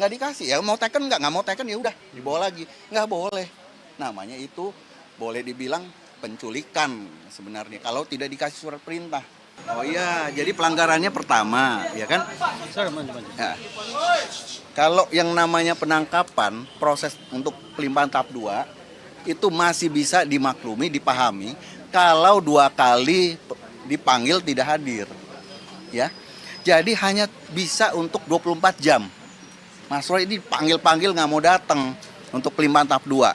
nggak dikasih. Ya mau teken nggak mau teken ya udah dibawa lagi. Nggak boleh. Namanya itu boleh dibilang penculikan sebenarnya kalau tidak dikasih surat perintah. Oh iya, jadi pelanggarannya pertama, ya kan? Ya. Kalau yang namanya penangkapan, proses untuk pelimpahan tahap 2 itu masih bisa dimaklumi, dipahami kalau 2 kali dipanggil tidak hadir. Ya. Jadi hanya bisa untuk 24 jam. Mas Roy ini panggil-panggil nggak mau datang untuk pelimpahan tahap 2.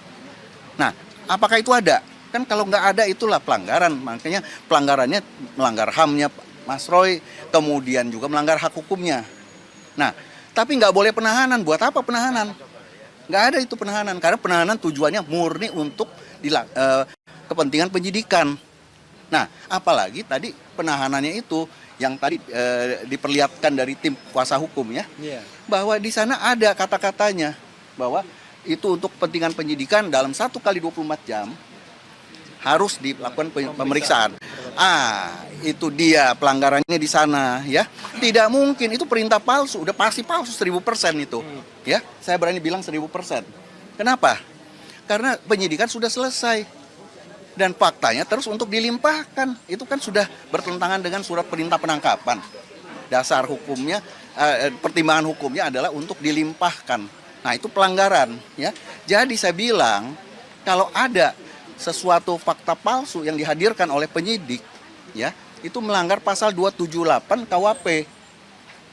Nah, apakah itu ada? Kan kalau nggak ada itulah pelanggaran. Makanya pelanggarannya melanggar HAM-nya Mas Roy, kemudian juga melanggar hak hukumnya. Nah, tapi nggak boleh penahanan. Buat apa penahanan? Nggak ada itu penahanan. Karena penahanan tujuannya murni untuk kepentingan penyidikan. Nah, apalagi tadi penahanannya itu yang tadi diperlihatkan dari tim kuasa hukum ya, bahwa di sana ada kata-katanya bahwa itu untuk kepentingan penyidikan dalam 1 kali 24 jam harus dilakukan pemeriksaan. Itu dia pelanggarannya di sana ya. Tidak mungkin itu perintah palsu, udah pasti palsu 1000% itu. Ya, saya berani bilang 1000%. Kenapa? Karena penyidikan sudah selesai. Dan faktanya terus untuk dilimpahkan. Itu kan sudah bertentangan dengan surat perintah penangkapan. Dasar hukumnya, pertimbangan hukumnya adalah untuk dilimpahkan. Nah, itu pelanggaran ya. Jadi saya bilang kalau ada sesuatu fakta palsu yang dihadirkan oleh penyidik ya, itu melanggar pasal 278 KUHP.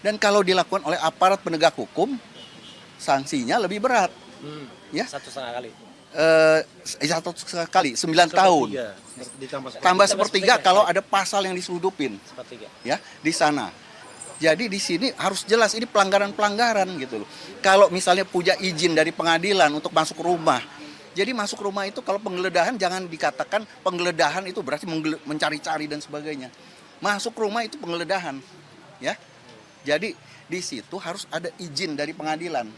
Dan kalau dilakukan oleh aparat penegak hukum, sanksinya lebih berat. Ya. 1,5 kali. 1 kali 9 tahun. Tambah sepertiga kalau ada pasal yang diseludupin. Ya, di sana. Jadi di sini harus jelas ini pelanggaran-pelanggaran gitu loh. Kalau misalnya punya izin dari pengadilan untuk masuk rumah. Jadi masuk rumah itu kalau penggeledahan jangan dikatakan penggeledahan itu berarti mencari-cari dan sebagainya. Masuk rumah itu penggeledahan, ya. Jadi di situ harus ada izin dari pengadilan.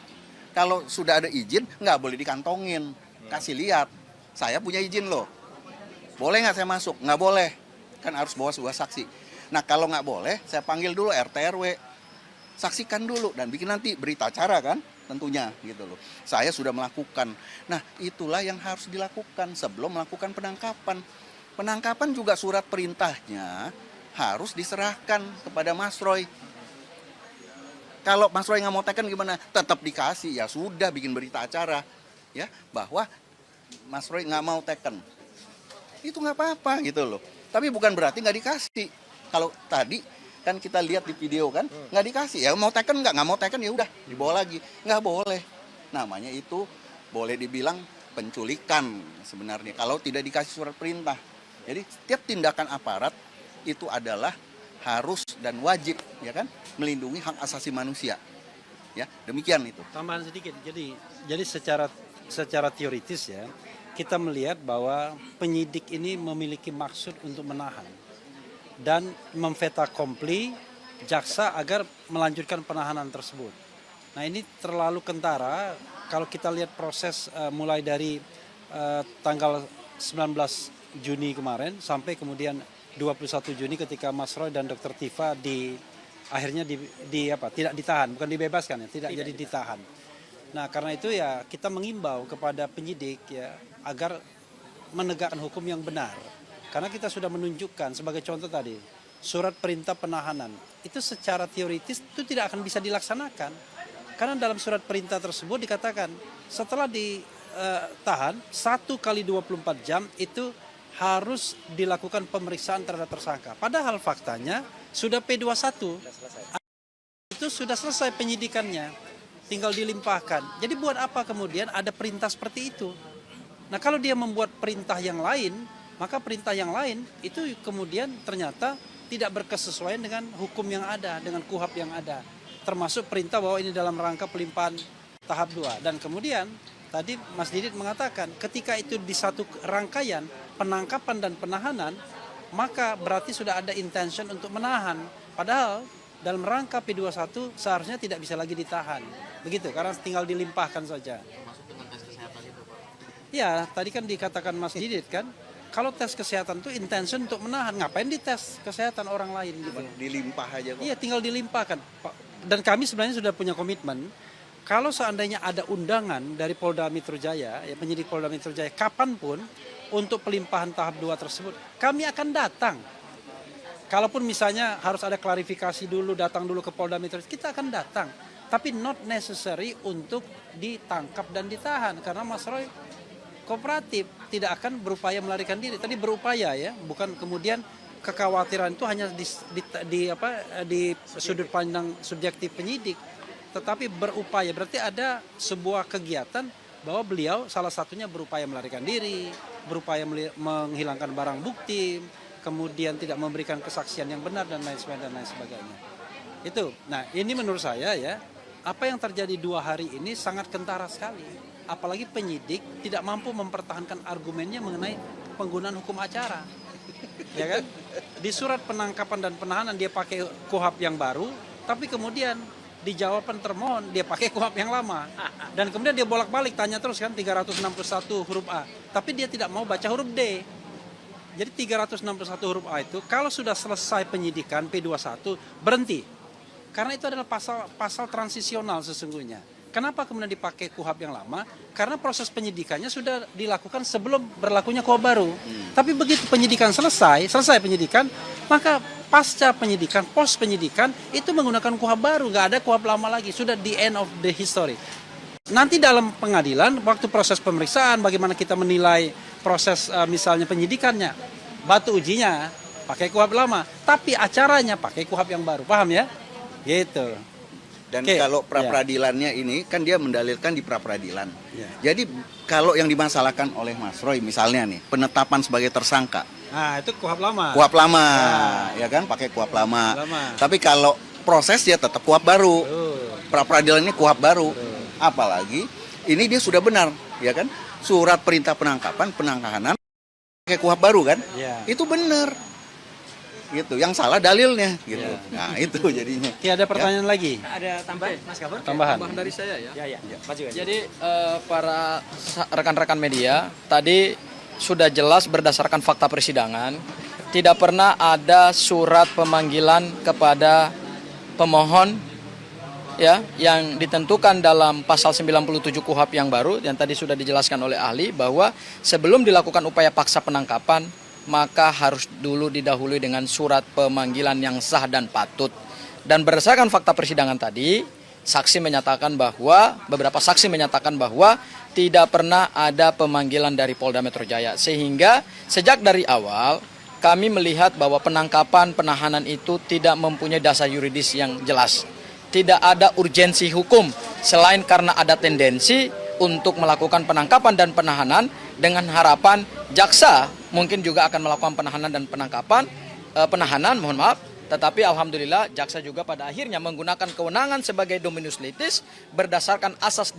Kalau sudah ada izin nggak boleh dikantongin, kasih lihat. Saya punya izin loh. Boleh nggak saya masuk? Nggak boleh. Kan harus bawa sebuah saksi. Nah kalau nggak boleh, saya panggil dulu RT RW, saksikan dulu dan bikin nanti berita acara kan. Tentunya gitu loh. Saya sudah melakukan. Nah, itulah yang harus dilakukan sebelum melakukan penangkapan. Penangkapan juga surat perintahnya harus diserahkan kepada Mas Roy. Kalau Mas Roy nggak mau teken gimana? Tetap dikasih. Ya sudah bikin berita acara ya bahwa Mas Roy nggak mau teken. Itu nggak apa-apa gitu loh. Tapi bukan berarti nggak dikasih. Kalau tadi kan kita lihat di video kan nggak dikasih, ya mau teken nggak mau teken ya udah dibawa lagi. Nggak boleh. Namanya itu boleh dibilang penculikan sebenarnya kalau tidak dikasih surat perintah. Jadi setiap tindakan aparat itu adalah harus dan wajib ya kan melindungi hak asasi manusia. Ya, demikian itu. Tambahan sedikit. Jadi secara teoritis ya, kita melihat bahwa penyidik ini memiliki maksud untuk menahan dan memfeta kompli jaksa agar melanjutkan penahanan tersebut. Nah, ini terlalu kentara kalau kita lihat proses mulai dari tanggal 19 Juni kemarin sampai kemudian 21 Juni ketika Mas Roy dan Dr. Tifa akhirnya tidak ditahan, bukan dibebaskan ya, tidak jadi ditahan. Nah, karena itu ya kita mengimbau kepada penyidik ya agar menegakkan hukum yang benar. Karena kita sudah menunjukkan sebagai contoh tadi, surat perintah penahanan itu secara teoritis itu tidak akan bisa dilaksanakan. Karena dalam surat perintah tersebut dikatakan setelah ditahan 1 kali 24 jam itu harus dilakukan pemeriksaan terhadap tersangka. Padahal faktanya sudah P21. Itu sudah selesai penyidikannya, tinggal dilimpahkan. Jadi buat apa kemudian ada perintah seperti itu? Nah, kalau dia membuat perintah yang lain, maka perintah yang lain itu kemudian ternyata tidak berkesesuaian dengan hukum yang ada, dengan KUHP yang ada. Termasuk perintah bahwa ini dalam rangka pelimpahan tahap 2. Dan kemudian tadi Mas Didit mengatakan ketika itu di satu rangkaian penangkapan dan penahanan, maka berarti sudah ada intention untuk menahan. Padahal dalam rangka P21 seharusnya tidak bisa lagi ditahan. Begitu, karena tinggal dilimpahkan saja. Ya, tadi kan dikatakan Mas Didit kan, kalau tes kesehatan itu intention untuk menahan, ngapain dites kesehatan orang lain gitu. Dilimpah aja kok. Iya, tinggal dilimpahkan. Dan kami sebenarnya sudah punya komitmen, kalau seandainya ada undangan dari Polda Metro Jaya, ya penyidik Polda Metro Jaya, kapanpun untuk pelimpahan tahap 2 tersebut, kami akan datang. Kalaupun misalnya harus ada klarifikasi dulu, datang dulu ke Polda Metro, kita akan datang. Tapi not necessary untuk ditangkap dan ditahan, karena Mas Roy kooperatif, tidak akan berupaya melarikan diri. Tadi berupaya ya, bukan kemudian kekhawatiran itu hanya di sudut pandang subjektif penyidik, tetapi berupaya. Berarti ada sebuah kegiatan bahwa beliau salah satunya berupaya melarikan diri, berupaya menghilangkan barang bukti, kemudian tidak memberikan kesaksian yang benar dan lain sebagainya. Itu. Nah, ini menurut saya ya, apa yang terjadi 2 hari ini sangat kentara sekali. Apalagi penyidik tidak mampu mempertahankan argumennya mengenai penggunaan hukum acara. Ya kan? Di surat penangkapan dan penahanan dia pakai KUHP yang baru, tapi kemudian di jawaban termohon dia pakai KUHP yang lama. Dan kemudian dia bolak-balik tanya terus kan 361 huruf A, tapi dia tidak mau baca huruf D. Jadi 361 huruf A itu kalau sudah selesai penyidikan P21 berhenti. Karena itu adalah pasal transisional sesungguhnya. Kenapa kemudian dipakai KUHP yang lama? Karena proses penyidikannya sudah dilakukan sebelum berlakunya KUHP baru. Tapi begitu penyidikan selesai penyidikan, maka pasca penyidikan, pos penyidikan itu menggunakan KUHP baru, nggak ada KUHP lama lagi, sudah the end of the history. Nanti dalam pengadilan, waktu proses pemeriksaan, bagaimana kita menilai proses misalnya penyidikannya, batu ujinya pakai KUHP lama, tapi acaranya pakai KUHP yang baru, paham ya? Gitu. Dan kalau pra-peradilannya ini kan dia mendalilkan di pra-peradilan. Jadi kalau yang dimasalahkan oleh Mas Roy misalnya nih, penetapan sebagai tersangka. Nah, itu KUHP lama. KUHP lama, ya kan, pakai KUHP lama. Tapi kalau proses dia tetap KUHP baru. Pra-peradilan ini KUHP baru. Apalagi ini dia sudah benar, ya kan? Surat perintah penangkapan, penahanan pakai KUHP baru kan? Itu benar. Gitu, yang salah dalilnya gitu. Nah, itu jadinya. Ada pertanyaan lagi? Ada tambahan, Mas Gabor? Tambahan dari saya ya. Maju. Jadi para rekan-rekan media tadi sudah jelas berdasarkan fakta persidangan, tidak pernah ada surat pemanggilan kepada pemohon ya yang ditentukan dalam pasal 97 KUHP yang baru yang tadi sudah dijelaskan oleh ahli bahwa sebelum dilakukan upaya paksa penangkapan maka harus dulu didahului dengan surat pemanggilan yang sah dan patut. Dan berdasarkan fakta persidangan tadi, beberapa saksi menyatakan bahwa tidak pernah ada pemanggilan dari Polda Metro Jaya. Sehingga sejak dari awal kami melihat bahwa penangkapan penahanan itu tidak mempunyai dasar yuridis yang jelas. Tidak ada urgensi hukum selain karena ada tendensi untuk melakukan penangkapan dan penahanan dengan harapan jaksa mungkin juga akan melakukan penahanan dan penahanan, tetapi alhamdulillah jaksa juga pada akhirnya menggunakan kewenangan sebagai dominus litis berdasarkan asas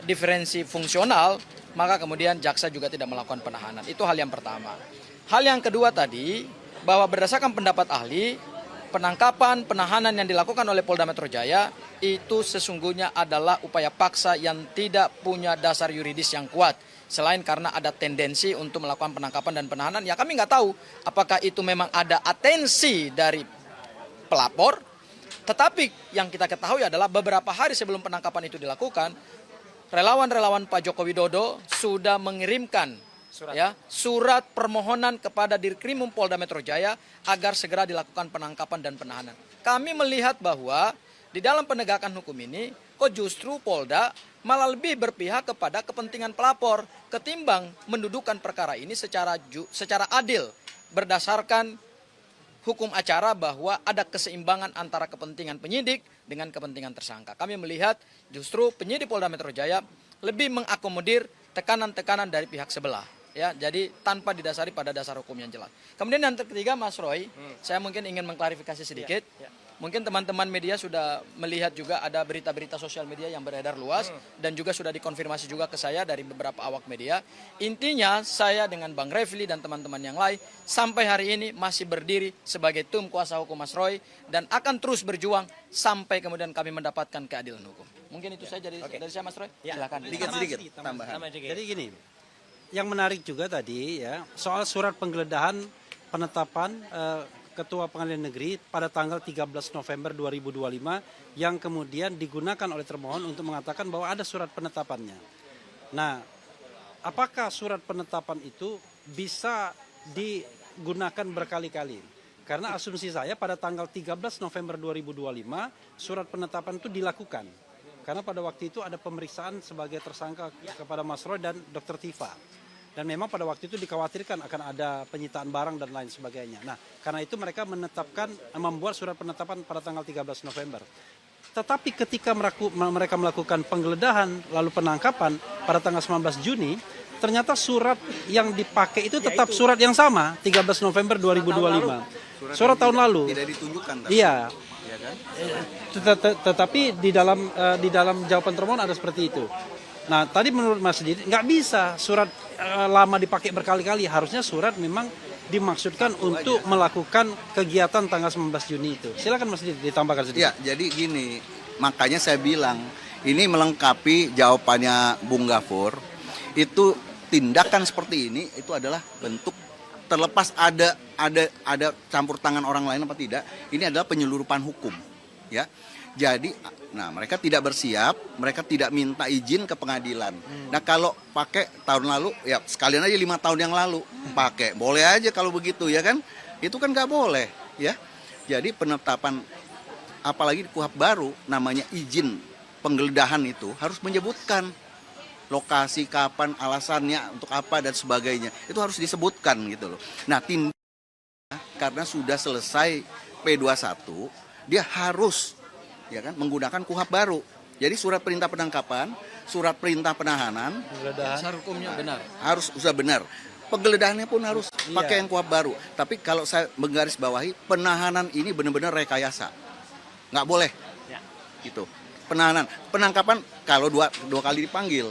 diferensi fungsional, maka kemudian jaksa juga tidak melakukan penahanan. Itu hal yang pertama. Hal yang kedua tadi, bahwa berdasarkan pendapat ahli, penangkapan, penahanan yang dilakukan oleh Polda Metro Jaya itu sesungguhnya adalah upaya paksa yang tidak punya dasar yuridis yang kuat. Selain karena ada tendensi untuk melakukan penangkapan dan penahanan, ya kami nggak tahu apakah itu memang ada atensi dari pelapor. Tetapi yang kita ketahui adalah beberapa hari sebelum penangkapan itu dilakukan, relawan-relawan Pak Joko Widodo sudah mengirimkan surat permohonan kepada Dirkrimum Polda Metro Jaya agar segera dilakukan penangkapan dan penahanan. Kami melihat bahwa di dalam penegakan hukum ini, kok justru Polda malah lebih berpihak kepada kepentingan pelapor ketimbang mendudukan perkara ini secara adil berdasarkan hukum acara bahwa ada keseimbangan antara kepentingan penyidik dengan kepentingan tersangka. Kami melihat justru penyidik Polda Metro Jaya lebih mengakomodir tekanan-tekanan dari pihak sebelah. Ya, jadi tanpa didasari pada dasar hukum yang jelas. Kemudian yang ketiga, Mas Roy, saya mungkin ingin mengklarifikasi sedikit. Mungkin teman-teman media sudah melihat juga ada berita-berita sosial media yang beredar luas dan juga sudah dikonfirmasi juga ke saya dari beberapa awak media. Intinya saya dengan Bang Refli dan teman-teman yang lain sampai hari ini masih berdiri sebagai tim kuasa hukum Mas Roy dan akan terus berjuang sampai kemudian kami mendapatkan keadilan hukum. Mungkin itu saja dari saya, Mas Roy. Silakan. Sedikit tambahan. Jadi gini, yang menarik juga tadi ya soal surat penggeledahan penetapan Ketua Pengadilan Negeri pada tanggal 13 November 2025 yang kemudian digunakan oleh termohon untuk mengatakan bahwa ada surat penetapannya. Nah, apakah surat penetapan itu bisa digunakan berkali-kali? Karena asumsi saya pada tanggal 13 November 2025 surat penetapan itu dilakukan. Karena pada waktu itu ada pemeriksaan sebagai tersangka kepada Mas Roy dan Dr. Tifa. Dan memang pada waktu itu dikhawatirkan akan ada penyitaan barang dan lain sebagainya. Nah, karena itu mereka membuat surat penetapan pada tanggal 13 November. Tetapi ketika mereka melakukan penggeledahan lalu penangkapan pada tanggal 19 Juni, ternyata surat yang dipakai itu tetap surat yang sama, 13 November 2025. Surat tahun lalu. Tidak ditunjukkan. Iya. Ya kan? Tetapi di dalam jawaban termohon ada seperti itu. Nah, tadi menurut Mas Didi nggak bisa surat lama dipakai berkali-kali. Harusnya surat memang dimaksudkan untuk melakukan kegiatan tanggal 19 Juni itu. Silakan Mas Didi ditambahkan sedikit. Ya, jadi gini, makanya saya bilang ini melengkapi jawabannya Bung Gafur. Itu tindakan seperti ini itu adalah bentuk, terlepas ada campur tangan orang lain apa tidak, ini adalah penyeludupan hukum, ya. Jadi, nah mereka tidak bersiap, mereka tidak minta izin ke pengadilan. Nah kalau pakai tahun lalu, ya sekalian aja 5 tahun yang lalu pakai, boleh aja kalau begitu ya kan? Itu kan nggak boleh, ya. Jadi penetapan, apalagi di KUHP baru, namanya izin penggeledahan itu harus menyebutkan lokasi, kapan, alasannya, untuk apa dan sebagainya. Itu harus disebutkan gitu loh. Nah, karena sudah selesai P21, dia harus ya kan menggunakan KUHP baru. Jadi surat perintah penangkapan, surat perintah penahanan, Dasar hukumnya benar. harus sudah benar. Penggeledahannya pun harus pakai yang KUHP baru. Tapi kalau saya menggarisbawahi, penahanan ini benar-benar rekayasa. Nggak boleh. Gitu. Penahanan, penangkapan kalau dua kali dipanggil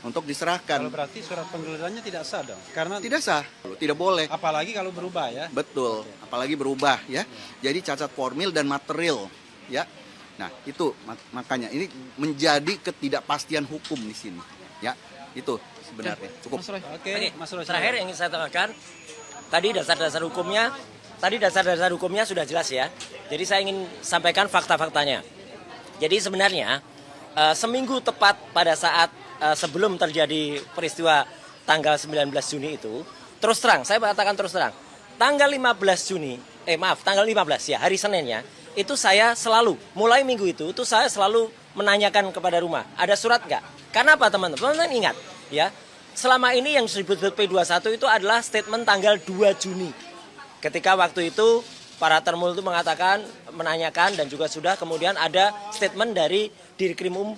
untuk diserahkan. Kalau berarti surat penggeledahannya tidak sah dong? Karena Tidak sah, tidak boleh. apalagi kalau berubah ya. Betul, apalagi berubah ya. Jadi cacat formil dan material ya. Nah, itu makanya ini menjadi ketidakpastian hukum di sini. Ya, itu sebenarnya. Cukup. Oke, Mas Roy. Terakhir yang ingin saya tanyakan, tadi dasar-dasar hukumnya sudah jelas ya. Jadi saya ingin sampaikan fakta-faktanya. Jadi sebenarnya seminggu tepat pada saat sebelum terjadi peristiwa tanggal 19 Juni itu, terus terang, saya katakan terus terang, tanggal 15 ya, hari Seninnya, itu saya selalu, mulai minggu itu saya selalu menanyakan kepada rumah, ada surat nggak? Karena apa teman-teman? Teman-teman ingat, ya, selama ini yang disebut P21 itu adalah statement tanggal 2 Juni. Ketika waktu itu para termul itu menanyakan dan juga sudah kemudian ada statement dari Dirkrimum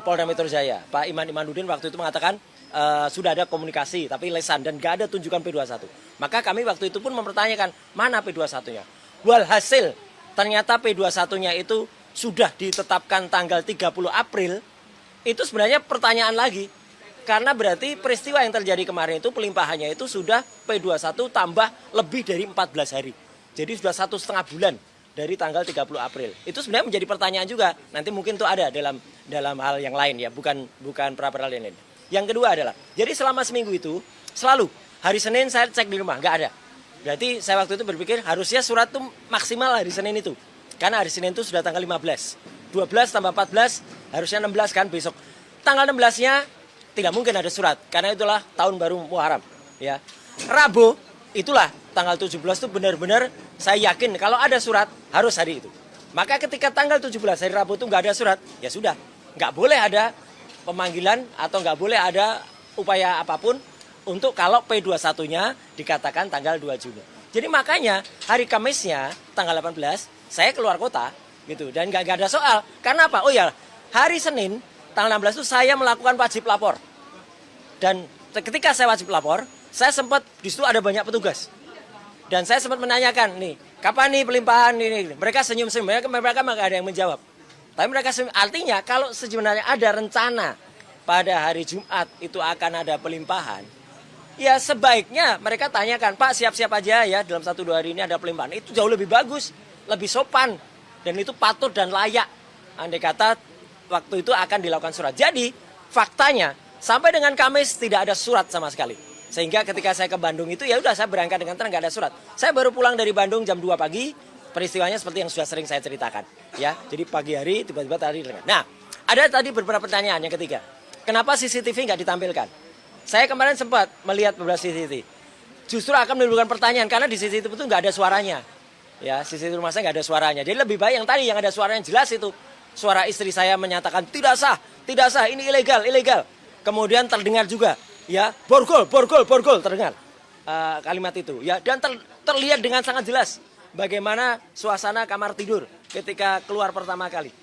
Polda Metro Jaya, Pak Imanuddin waktu itu mengatakan sudah ada komunikasi tapi lesan dan gak ada tunjukan P21. Maka kami waktu itu pun mempertanyakan mana P21-nya. Walhasil ternyata P21-nya itu sudah ditetapkan tanggal 30 April. Itu sebenarnya pertanyaan lagi. Karena berarti peristiwa yang terjadi kemarin itu pelimpahannya itu sudah P21 tambah lebih dari 14 hari. Jadi sudah 1,5 bulan dari tanggal 30 April. Itu sebenarnya menjadi pertanyaan juga. Nanti mungkin itu ada dalam hal yang lain ya, bukan pra-peradilan lain. Yang kedua adalah, jadi selama seminggu itu selalu hari Senin saya cek di rumah, nggak ada. Berarti saya waktu itu berpikir harusnya surat itu maksimal hari Senin itu. Karena hari Senin itu sudah tanggal 15. 12 tambah 14 harusnya 16 kan besok. Tanggal 16-nya tidak mungkin ada surat karena itulah tahun baru Muharram ya. Rabu itulah tanggal 17 itu benar-benar saya yakin kalau ada surat harus hari itu. Maka ketika tanggal 17 hari Rabu itu nggak ada surat, ya sudah, nggak boleh ada pemanggilan atau nggak boleh ada upaya apapun untuk kalau P21-nya dikatakan tanggal 2 Juni. Jadi makanya hari Kamisnya tanggal 18 saya keluar kota gitu dan nggak ada soal. Karena apa? Oh ya, hari Senin tanggal 16 itu saya melakukan wajib lapor. Dan ketika saya wajib lapor, saya sempat di situ ada banyak petugas. Dan saya sempat menanyakan nih, kapan nih pelimpahan ini? Mereka senyum-senyum, mereka nggak ada yang menjawab. Tapi mereka senyum, artinya kalau sebenarnya ada rencana pada hari Jumat itu akan ada pelimpahan, ya sebaiknya mereka tanyakan, Pak siap-siap aja ya dalam 1-2 hari ini ada pelimpahan. Itu jauh lebih bagus, lebih sopan, dan itu patut dan layak. Andai kata waktu itu akan dilakukan surat. Jadi faktanya sampai dengan Kamis tidak ada surat sama sekali. Sehingga ketika saya ke Bandung itu ya udah saya berangkat dengan tenang, nggak ada surat. Saya baru pulang dari Bandung jam 2 pagi, peristiwanya seperti yang sudah sering saya ceritakan. Ya, jadi pagi hari tiba-tiba tadi dengar. Nah, ada tadi beberapa pertanyaan. Yang ketiga, kenapa CCTV nggak ditampilkan? Saya kemarin sempat melihat beberapa CCTV. Justru akan menimbulkan pertanyaan karena di CCTV itu nggak ada suaranya. Ya, CCTV rumah saya nggak ada suaranya. Jadi lebih baik yang tadi yang ada suaranya jelas itu. Suara istri saya menyatakan tidak sah, ini ilegal, ilegal. Kemudian terdengar juga, ya, borgol, terdengar kalimat itu. Ya, dan terlihat dengan sangat jelas bagaimana suasana kamar tidur ketika keluar pertama kali.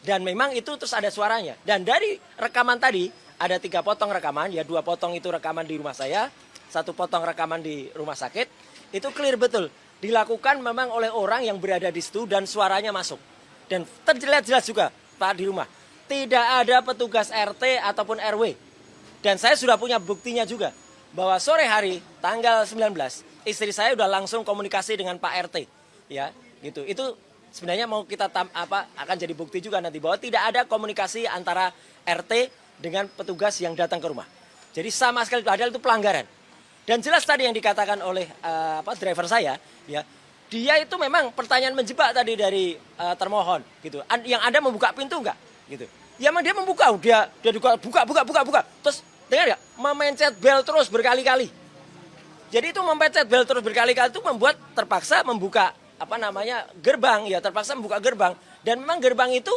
Dan memang itu terus ada suaranya. Dan dari rekaman tadi ada 3 potong rekaman, ya 2 potong itu rekaman di rumah saya, 1 potong rekaman di rumah sakit. Itu clear betul. Dilakukan memang oleh orang yang berada di situ dan suaranya masuk. Dan terlihat jelas juga Pak di rumah. Tidak ada petugas RT ataupun RW. Dan saya sudah punya buktinya juga. Bahwa sore hari tanggal 19 istri saya sudah langsung komunikasi dengan Pak RT. Ya, gitu. Itu sebenarnya mau kita akan jadi bukti juga nanti bahwa tidak ada komunikasi antara RT dengan petugas yang datang ke rumah. Jadi sama sekali padahal itu pelanggaran. Dan jelas tadi yang dikatakan oleh driver saya, ya, dia itu memang pertanyaan menjebak tadi dari termohon, gitu. Yang Anda membuka pintu enggak? Gitu. Ya memang dia membuka, dia buka. Terus dengar nggak? Memencet bel terus berkali-kali. Jadi itu memencet bel terus berkali-kali itu membuat terpaksa membuka gerbang, ya terpaksa membuka gerbang. Dan memang gerbang itu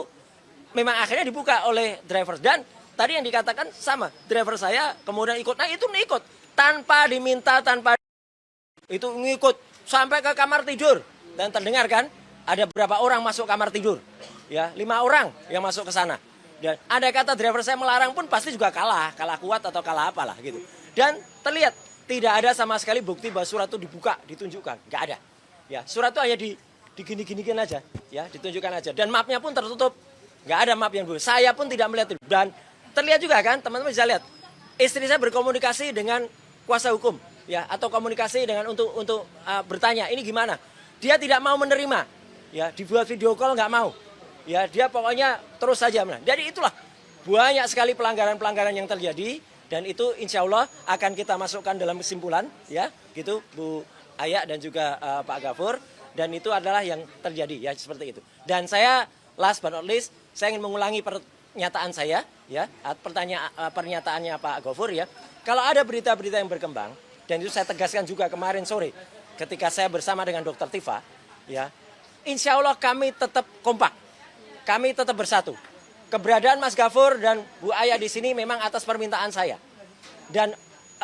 memang akhirnya dibuka oleh driver. Dan tadi yang dikatakan sama, driver saya kemudian ikut, nah itu ikut tanpa diminta, itu ngikut sampai ke kamar tidur. Dan terdengar kan ada berapa orang masuk kamar tidur, ya 5 orang yang masuk ke sana. Dan ada kata driver saya melarang pun pasti juga kalah kuat atau kalah apalah gitu. Dan terlihat tidak ada sama sekali bukti bahwa surat itu dibuka, ditunjukkan, nggak ada. Ya surat itu hanya digini-ginikan aja, ya ditunjukkan aja. Dan mapnya pun tertutup, nggak ada map yang bagus. Saya pun tidak melihat itu. Dan terlihat juga kan teman-teman bisa lihat istri saya berkomunikasi dengan kuasa hukum, ya, atau komunikasi dengan untuk bertanya ini gimana. Dia tidak mau menerima, ya, dibuat video call nggak mau, ya, dia pokoknya terus saja. Jadi itulah banyak sekali pelanggaran-pelanggaran yang terjadi dan itu insya Allah akan kita masukkan dalam kesimpulan, ya, gitu Bu Aya dan juga Pak Gafur, dan itu adalah yang terjadi, ya, seperti itu. Dan saya last but not least saya ingin mengulangi pernyataan saya, ya, pernyataannya Pak Gafur, ya. Kalau ada berita-berita yang berkembang, dan itu saya tegaskan juga kemarin sore ketika saya bersama dengan Dr. Tifa, ya, insya Allah kami tetap kompak, kami tetap bersatu. Keberadaan Mas Gafur dan Bu Aya di sini memang atas permintaan saya, dan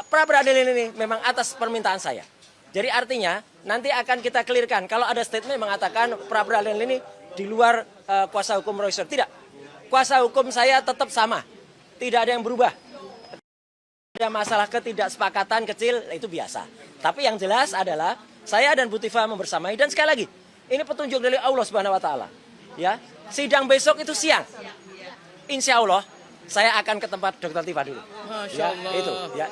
pra peradilan ini memang atas permintaan saya. Jadi artinya nanti akan kita clearkan kalau ada statement yang mengatakan pra peradilan ini di luar kuasa hukum Roy Suryo. Tidak, kuasa hukum saya tetap sama, tidak ada yang berubah. Ada masalah ketidaksepakatan kecil itu biasa. Tapi yang jelas adalah saya dan Bu Tifa membersamai, dan sekali lagi ini petunjuk dari Allah Subhanahu wa taala. Ya, sidang besok itu siang. Insya Allah saya akan ke tempat Dr. Tifa dulu. Masya Ya, Allah. itu ya.